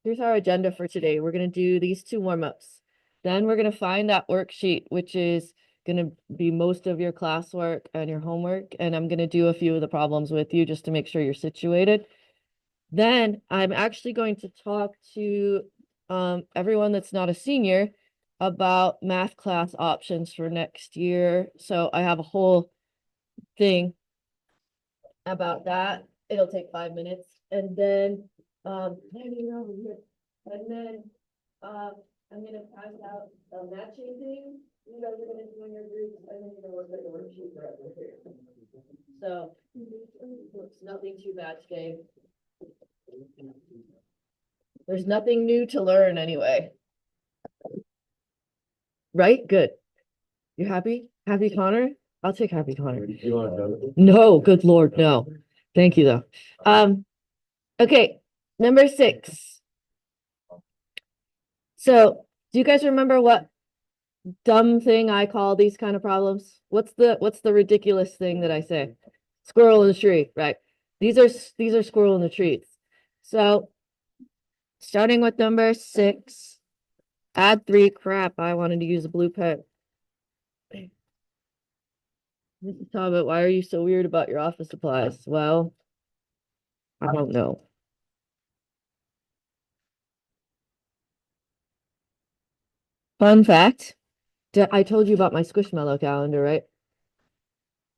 Here's our agenda for today. We're going to do these two warm-ups. Then we're going to find that worksheet, which is going to be most of your classwork and your homework. And I'm going to do a few of the problems with you just to make sure you're situated. Then I'm actually going to talk to everyone that's not a senior about math class options for next year. So I have a whole thing about that. It'll take 5 minutes. And then over here. And then I'm gonna pass out a matching thing. You guys are gonna do in your groups, and then you're gonna work at the worksheet right over here. So it's nothing too bad today. There's nothing new to learn anyway. Right? Good. You happy? Happy Connor? I'll take happy Connor. No, good Lord, no. Thank you though. Okay, number 6. So do you guys remember what dumb thing I call these kind of problems? What's the ridiculous thing that I say? Squirrel in the tree, right? These are squirrel in the trees. So starting with number 6, add 3. Crap, I wanted to use a blue pen. Mrs. Talbot, why are you so weird about your office supplies? Well, I don't know. Fun fact, I told you about my Squishmallow calendar, right?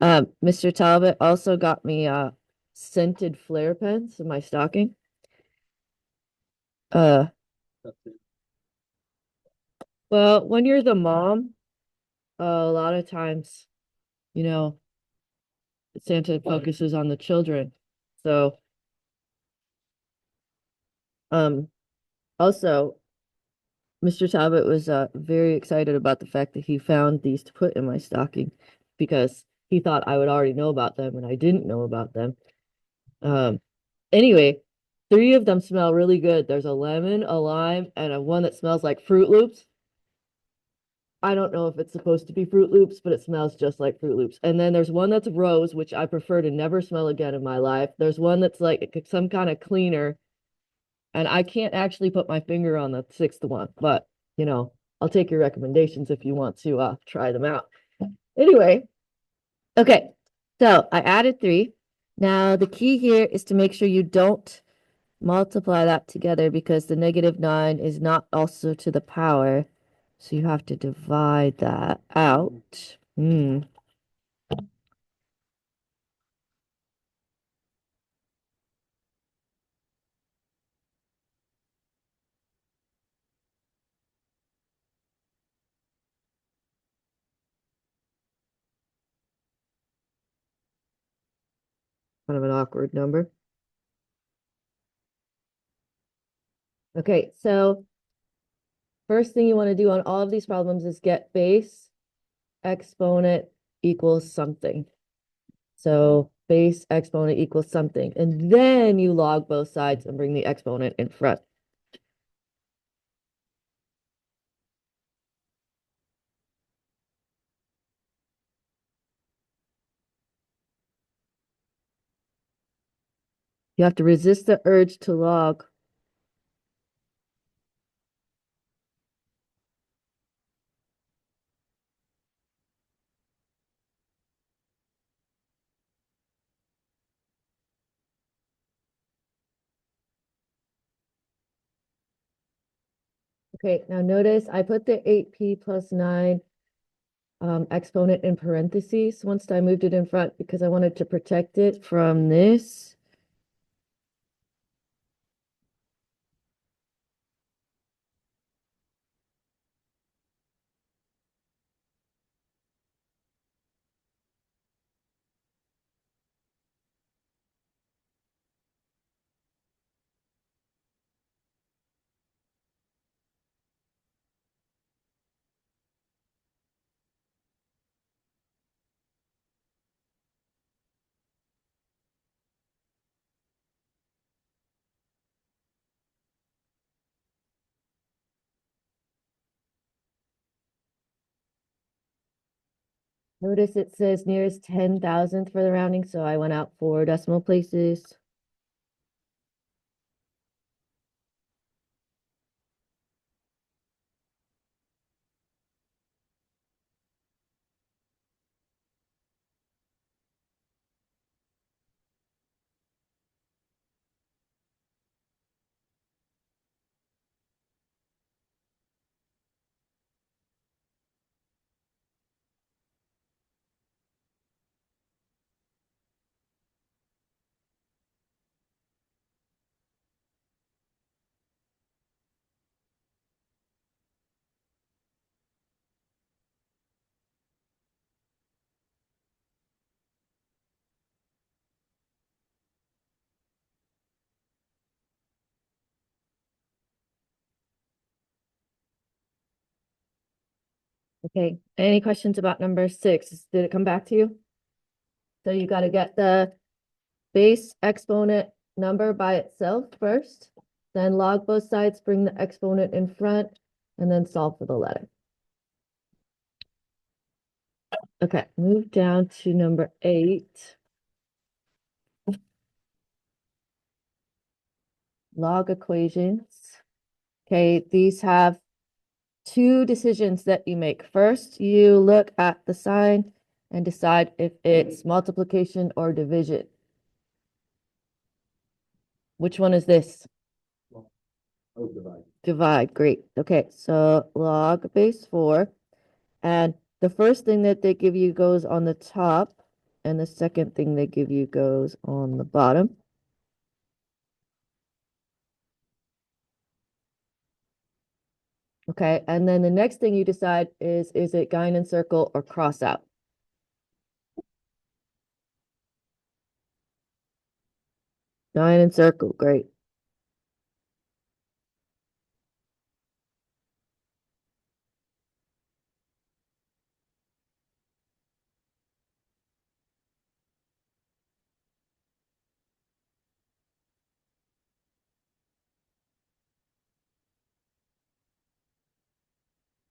Mr. Talbot also got me scented flare pens in my stocking. Uh, well, when you're the mom, a lot of times, you know, Santa focuses on the children. So, um, also, Mr. Talbot was very excited about the fact that he found these to put in my stocking because he thought I would already know about them and I didn't know about them. Um, anyway, 3 of them smell really good. There's a lemon, a lime, and a one that smells like Fruit Loops. I don't know if it's supposed to be Fruit Loops, but it smells just like Fruit Loops. And then there's one that's rose, which I prefer to never smell again in my life. There's one that's like some kind of cleaner, and I can't actually put my finger on the 6th one, but I'll take your recommendations if you want to try them out. Anyway, okay. So I added 3. Now the key here is to make sure you don't multiply that together because the -9 is not also to the power. So you have to divide that out. Kind of an awkward number. Okay, so first thing you want to do on all of these problems is get base exponent equals something. So base exponent equals something. And then you log both sides and bring the exponent in front. You have to resist the urge to log. Okay, now notice I put the 8p plus 9 exponent in parentheses once I moved it in front because I wanted to protect it from this. Notice it says nearest 10,000th for the rounding, so I went out 4 decimal places. Okay, any questions about number 6? Did it come back to you? So you got to get the base exponent number by itself first, then log both sides, bring the exponent in front, and then solve for the letter. Okay, move down to number 8. Log equations. Okay, these have two decisions that you make. First, you look at the sign and decide if it's multiplication or division. Which one is this? Oh, divide. Divide, great. Okay, so log base 4. And the first thing that they give you goes on the top, and the second thing they give you goes on the bottom. Okay, and then the next thing you decide is it guide and circle or cross out? Guide and circle, great.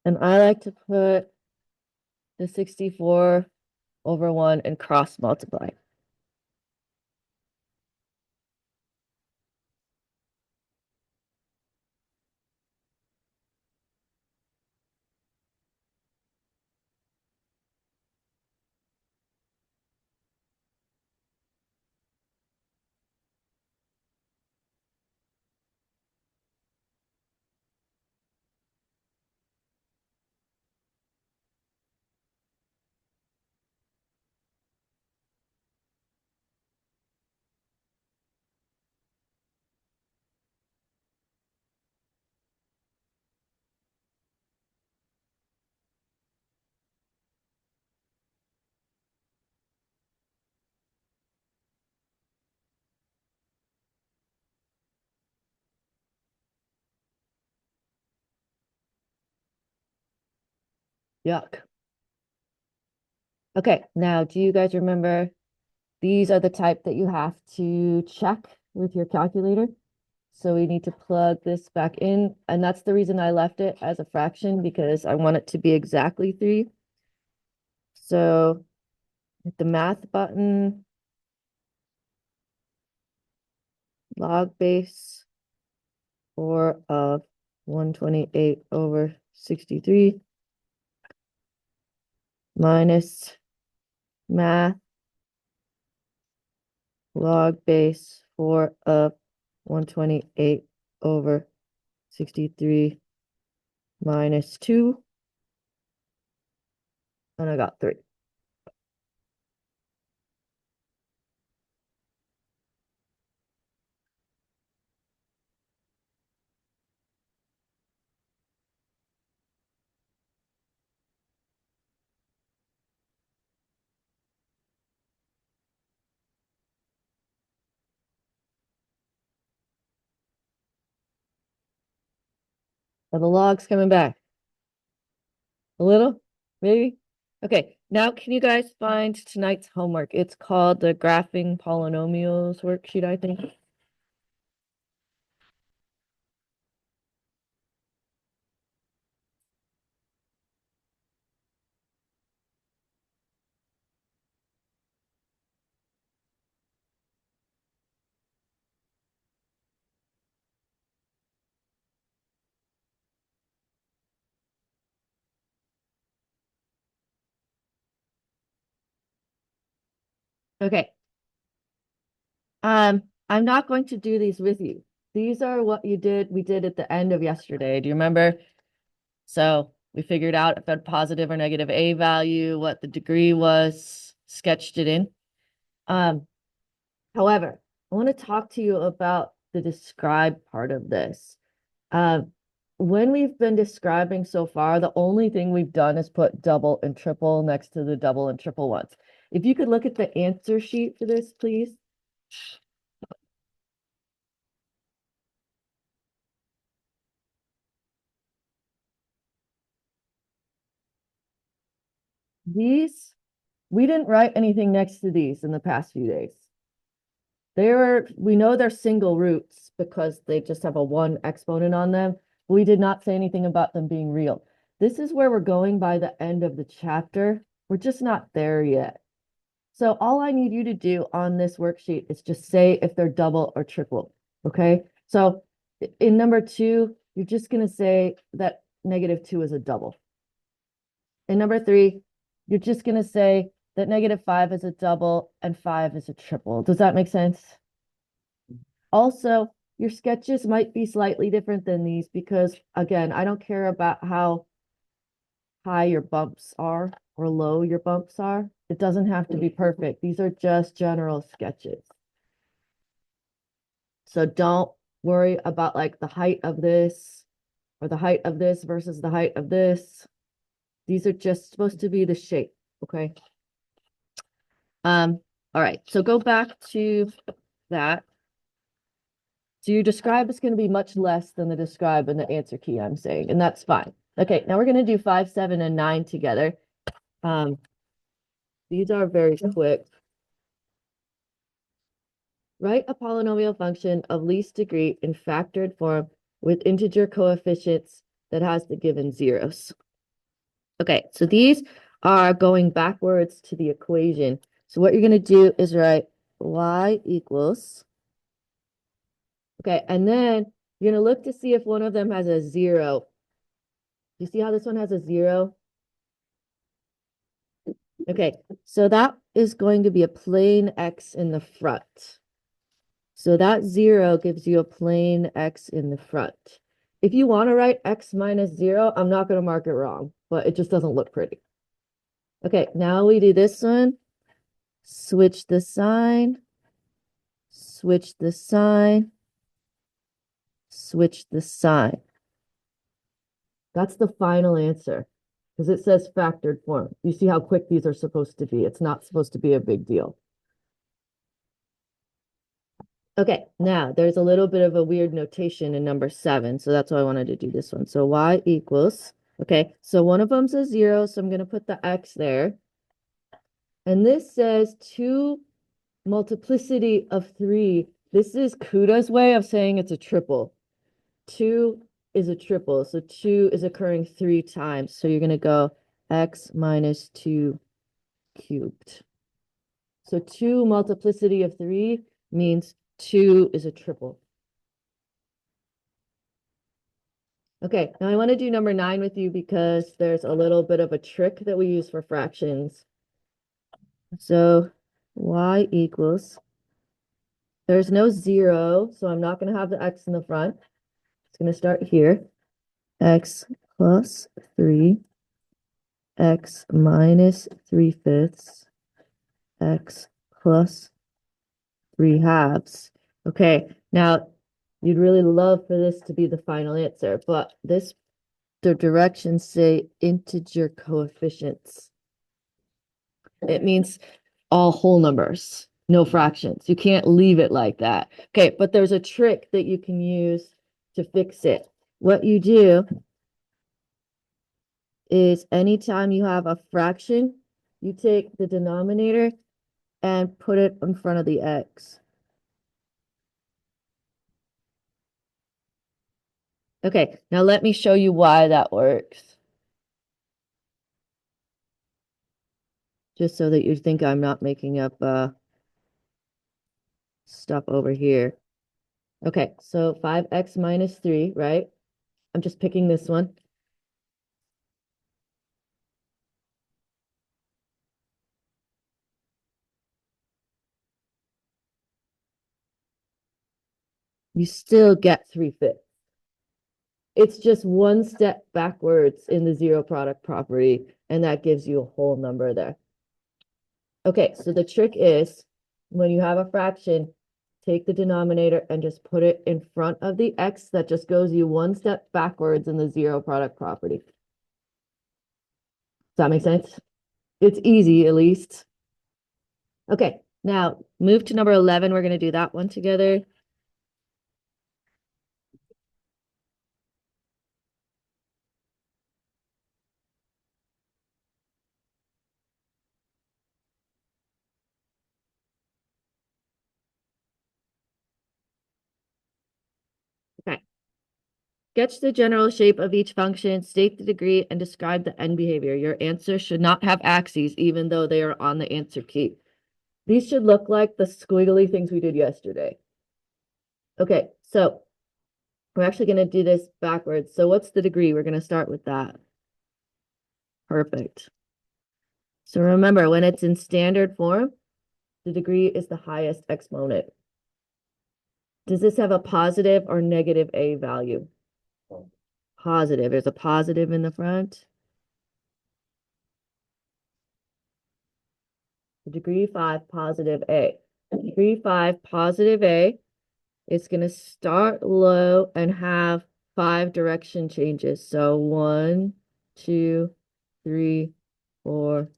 And I like to put the 64 over 1 and cross multiply. Yuck. Okay, now do you guys remember these are the type that you have to check with your calculator? So we need to plug this back in, and that's the reason I left it as a fraction because I want it to be exactly 3. So hit the math button, log base 4 of 128 over 63 minus math log base 4 of 128 over 63 minus 2, and I got 3. Are the logs coming back? A little? Maybe? Okay, now can you guys find tonight's homework? It's called the Graphing Polynomials worksheet, I think. Okay. I'm not going to do these with you. These are what we did at the end of yesterday. Do you remember? So we figured out if had positive or negative a value, what the degree was, sketched it in. Um, However, I want to talk to you about the describe part of this. Um, when we've been describing so far, the only thing we've done is put double and triple next to the double and triple ones. If you could look at the answer sheet for this, please. These, we didn't write anything next to these in the past few days. We know they're single roots because they just have a one exponent on them. We did not say anything about them being real. This is where we're going by the end of the chapter. We're just not there yet. So all I need you to do on this worksheet is just say if they're double or triple. Okay. So in number 2, you're just going to say that -2 is a double. In number 3, you're just going to say that -5 is a double and 5 is a triple. Does that make sense? Also, your sketches might be slightly different than these because, again, I don't care about how high your bumps are or low your bumps are. It doesn't have to be perfect. These are just general sketches. So don't worry about like the height of this or the height of this versus the height of this. These are just supposed to be the shape, okay? All right, so go back to that. So your describe is going to be much less than the describe and the answer key I'm saying, and that's fine. Okay, now we're going to do 5, 7, and 9 together. These are very quick. Write a polynomial function of least degree in factored form with integer coefficients that has the given zeros. Okay, so these are going backwards to the equation. So what you're going to do is write y equals. Okay, and then you're going to look to see if one of them has a 0. You see how this one has a 0? Okay, so that is going to be a plain x in the front. So that 0 gives you a plain x in the front. If you want to write x minus 0, I'm not going to mark it wrong, but it just doesn't look pretty. Okay, now we do this one. Switch the sign, switch the sign, switch the sign. That's the final answer because it says factored form. You see how quick these are supposed to be. It's not supposed to be a big deal. Okay, now there's a little bit of a weird notation in number 7, so that's why I wanted to do this one. So y equals, okay, so one of them's a 0, so I'm going to put the x there. And this says 2 multiplicity of 3. This is Kuda's way of saying it's a triple. 2 is a triple, so 2 is occurring 3 times. So you're going to go x minus 2 cubed. So 2 multiplicity of 3 means 2 is a triple. Okay, now I want to do number 9 with you because there's a little bit of a trick that we use for fractions. So y equals, there's no 0, so I'm not going to have the x in the front. It's going to start here. X plus 3, x minus 3/5, x plus 3/2. Okay, now you'd really love for this to be the final answer, but the directions say integer coefficients. It means all whole numbers, no fractions. You can't leave it like that. Okay, but there's a trick that you can use to fix it. What you do is anytime you have a fraction, you take the denominator and put it in front of the x. Okay, now let me show you why that works. Just so that you think I'm not making up stuff over here. Okay, so 5x minus 3, right? I'm just picking this one. You still get 3/5. It's just one step backwards in the zero product property, and that gives you a whole number there. Okay, so the trick is when you have a fraction, take the denominator and just put it in front of the x. That just goes you one step backwards in the zero product property. Does that make sense? It's easy, at least. Okay, now move to number 11. We're going to do that one together. Sketch the general shape of each function, state the degree, and describe the end behavior. Your answer should not have axes, even though they are on the answer key. These should look like the squiggly things we did yesterday. Okay, so we're actually going to do this backwards. So what's the degree? We're going to start with that. Perfect. So remember, when it's in standard form, the degree is the highest exponent. Does this have a positive or negative a value? Positive. There's a positive in the front. Degree 5 positive a. Degree 5 positive a is going to start low and have 5 direction changes. So 1, 2, 3, 4,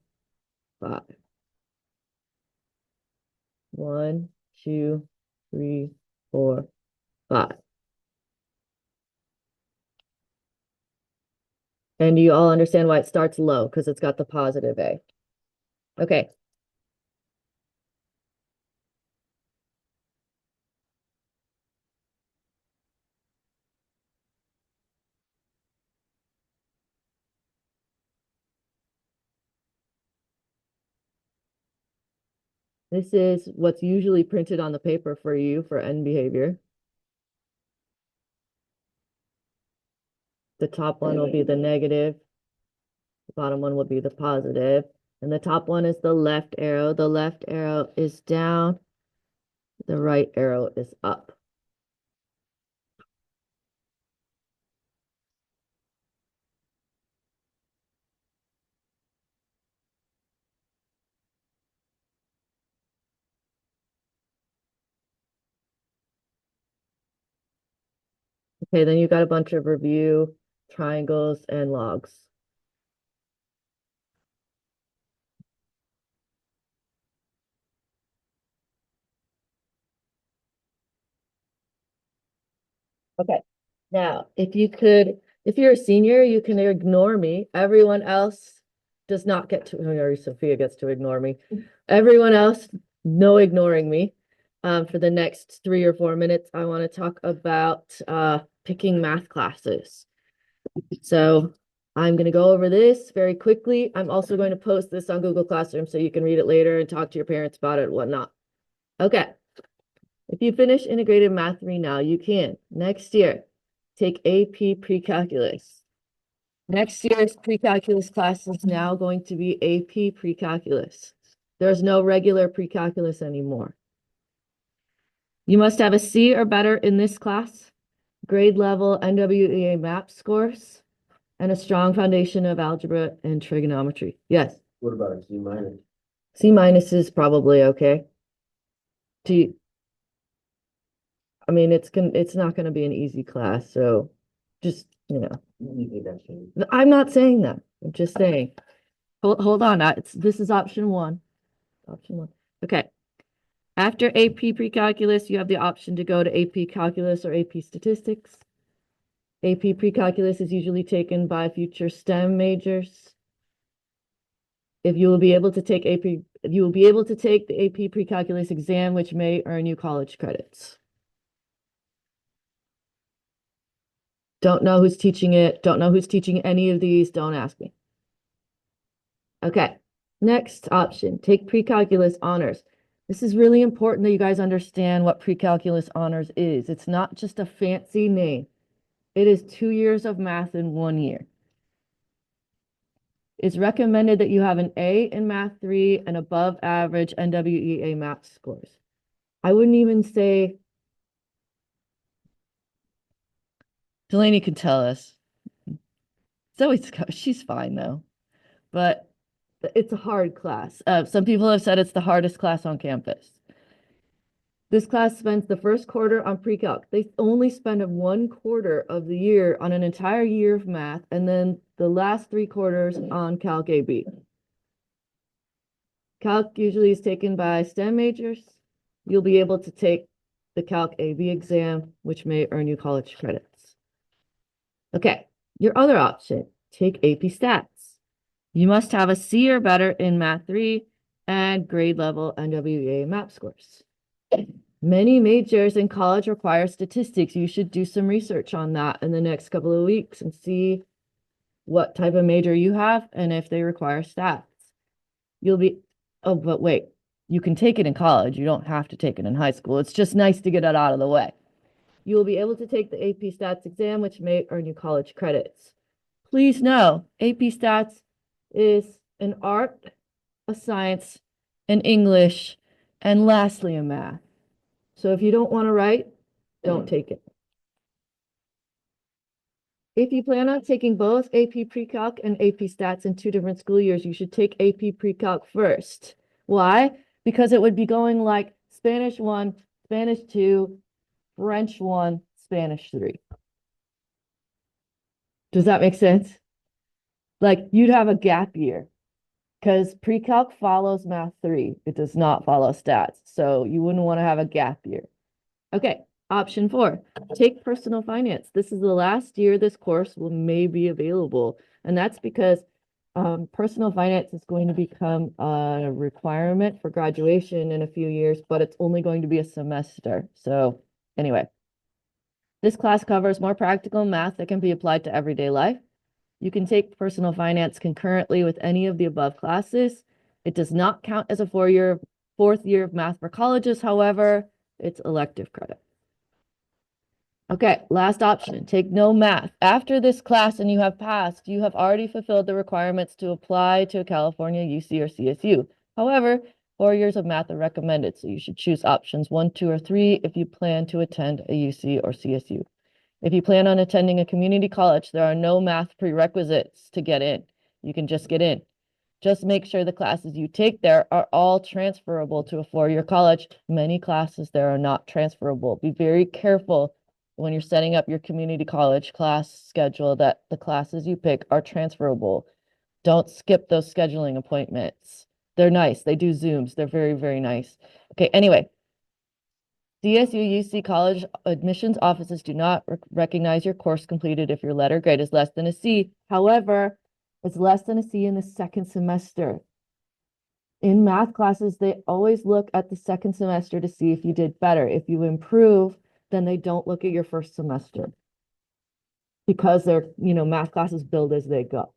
5. 1, 2, 3, 4, 5. And you all understand why it starts low, because it's got the positive a. Okay. This is what's usually printed on the paper for you for end behavior. The top one will be the negative. The bottom one will be the positive. And the top one is the left arrow. The left arrow is down. The right arrow is up. Okay, then you got a bunch of review, triangles, and logs. Okay. Now, if you're a senior, you can ignore me. Everyone else does not get to, or Sophia gets to ignore me. Everyone else, no ignoring me. For the next 3 or 4 minutes, I want to talk about picking math classes. So I'm going to go over this very quickly. I'm also going to post this on Google Classroom so you can read it later and talk to your parents about it and whatnot. Okay. If you finish integrated math 3 now, you can. Next year, take AP pre-calculus. Next year's pre-calculus class is now going to be AP pre-calculus. There's no regular pre-calculus anymore. You must have a C or better in this class, grade level NWEA map scores, and a strong foundation of algebra and trigonometry. Yes. What about a C minus? C minus is probably okay. I mean, it's not going to be an easy class, so just, You think that changed? I'm not saying that. I'm just saying. Hold on. This is option one. Option one. Okay. After AP pre-calculus, you have the option to go to AP calculus or AP statistics. AP pre-calculus is usually taken by future STEM majors. If you will be able to take you will be able to take the AP pre-calculus exam, which may earn you college credits. Don't know who's teaching it. Don't know who's teaching any of these. Don't ask me. Okay. Next option, take pre-calculus honors. This is really important that you guys understand what pre-calculus honors is. It's not just a fancy name. It is 2 years of math in 1 year. It's recommended that you have an A in math 3 and above average NWEA math scores. I wouldn't even say Delaney could tell us. She's fine though, but it's a hard class. Some people have said it's the hardest class on campus. This class spends the first quarter on pre-calc. They only spend 1/4 of the year on an entire year of math, and then the last 3 quarters on Calc AB. Calc usually is taken by STEM majors. You'll be able to take the Calc AB exam, which may earn you college credits. Okay, your other option, take AP Stats. You must have a C or better in Math 3 and grade level NWEA map scores. Many majors in college require statistics. You should do some research on that in the next couple of weeks and see what type of major you have and if they require stats. You'll be, oh, but wait, you can take it in college. You don't have to take it in high school. It's just nice to get it out of the way. You will be able to take the AP Stats exam, which may earn you college credits. Please know, AP Stats is an art, a science, an English, and lastly, a math. So if you don't want to write, don't take it. If you plan on taking both AP Pre-Calc and AP Stats in 2 different school years, you should take AP Pre-Calc first. Why? Because it would be going like Spanish 1, Spanish 2, French 1, Spanish 3. Does that make sense? Like you'd have a gap year because Pre-Calc follows Math 3. It does not follow stats. So you wouldn't want to have a gap year. Okay, option 4, take personal finance. This is the last year this course may be available. And that's because personal finance is going to become a requirement for graduation in a few years, but it's only going to be a semester. So anyway, this class covers more practical math that can be applied to everyday life. You can take personal finance concurrently with any of the above classes. It does not count as a fourth year of math for colleges, however, it's elective credit. Okay, last option, take no math. After this class and you have passed, you have already fulfilled the requirements to apply to a California UC or CSU. However, 4 years of math are recommended, so you should choose options 1, 2, or 3 if you plan to attend a UC or CSU. If you plan on attending a community college, there are no math prerequisites to get in. You can just get in. Just make sure the classes you take there are all transferable to a 4-year college. Many classes there are not transferable. Be very careful when you're setting up your community college class schedule that the classes you pick are transferable. Don't skip those scheduling appointments. They're nice. They do Zooms. They're very, very nice. Okay, anyway. CSU UC college admissions offices do not recognize your course completed if your letter grade is less than a C. However, it's less than a C in the second semester. In math classes, they always look at the second semester to see if you did better. If you improve, then they don't look at your first semester because they're, math classes build as they go.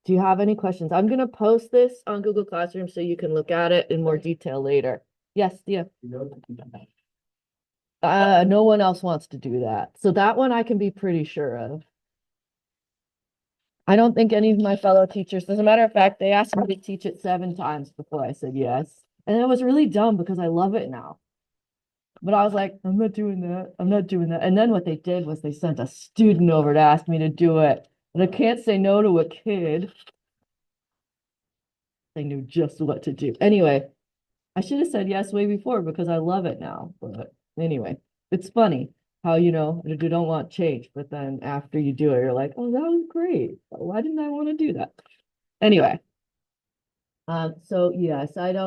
Do you have any questions? I'm going to post this on Google Classroom so you can look at it in more detail later. Yes, yeah. No one else wants to do that. So that one I can be pretty sure of. I don't think any of my fellow teachers, as a matter of fact, they asked me to teach it 7 times before I said yes. And it was really dumb because I love it now. But I was like, I'm not doing that. I'm not doing that. And then what they did was they sent a student over to ask me to do it. And I can't say no to a kid. They knew just what to do. Anyway, I should have said yes way before because I love it now. But anyway, it's funny how, you don't want change, but then after you do it, you're like, oh, that was great. Why didn't I want to do that? Anyway, so yes, I don't.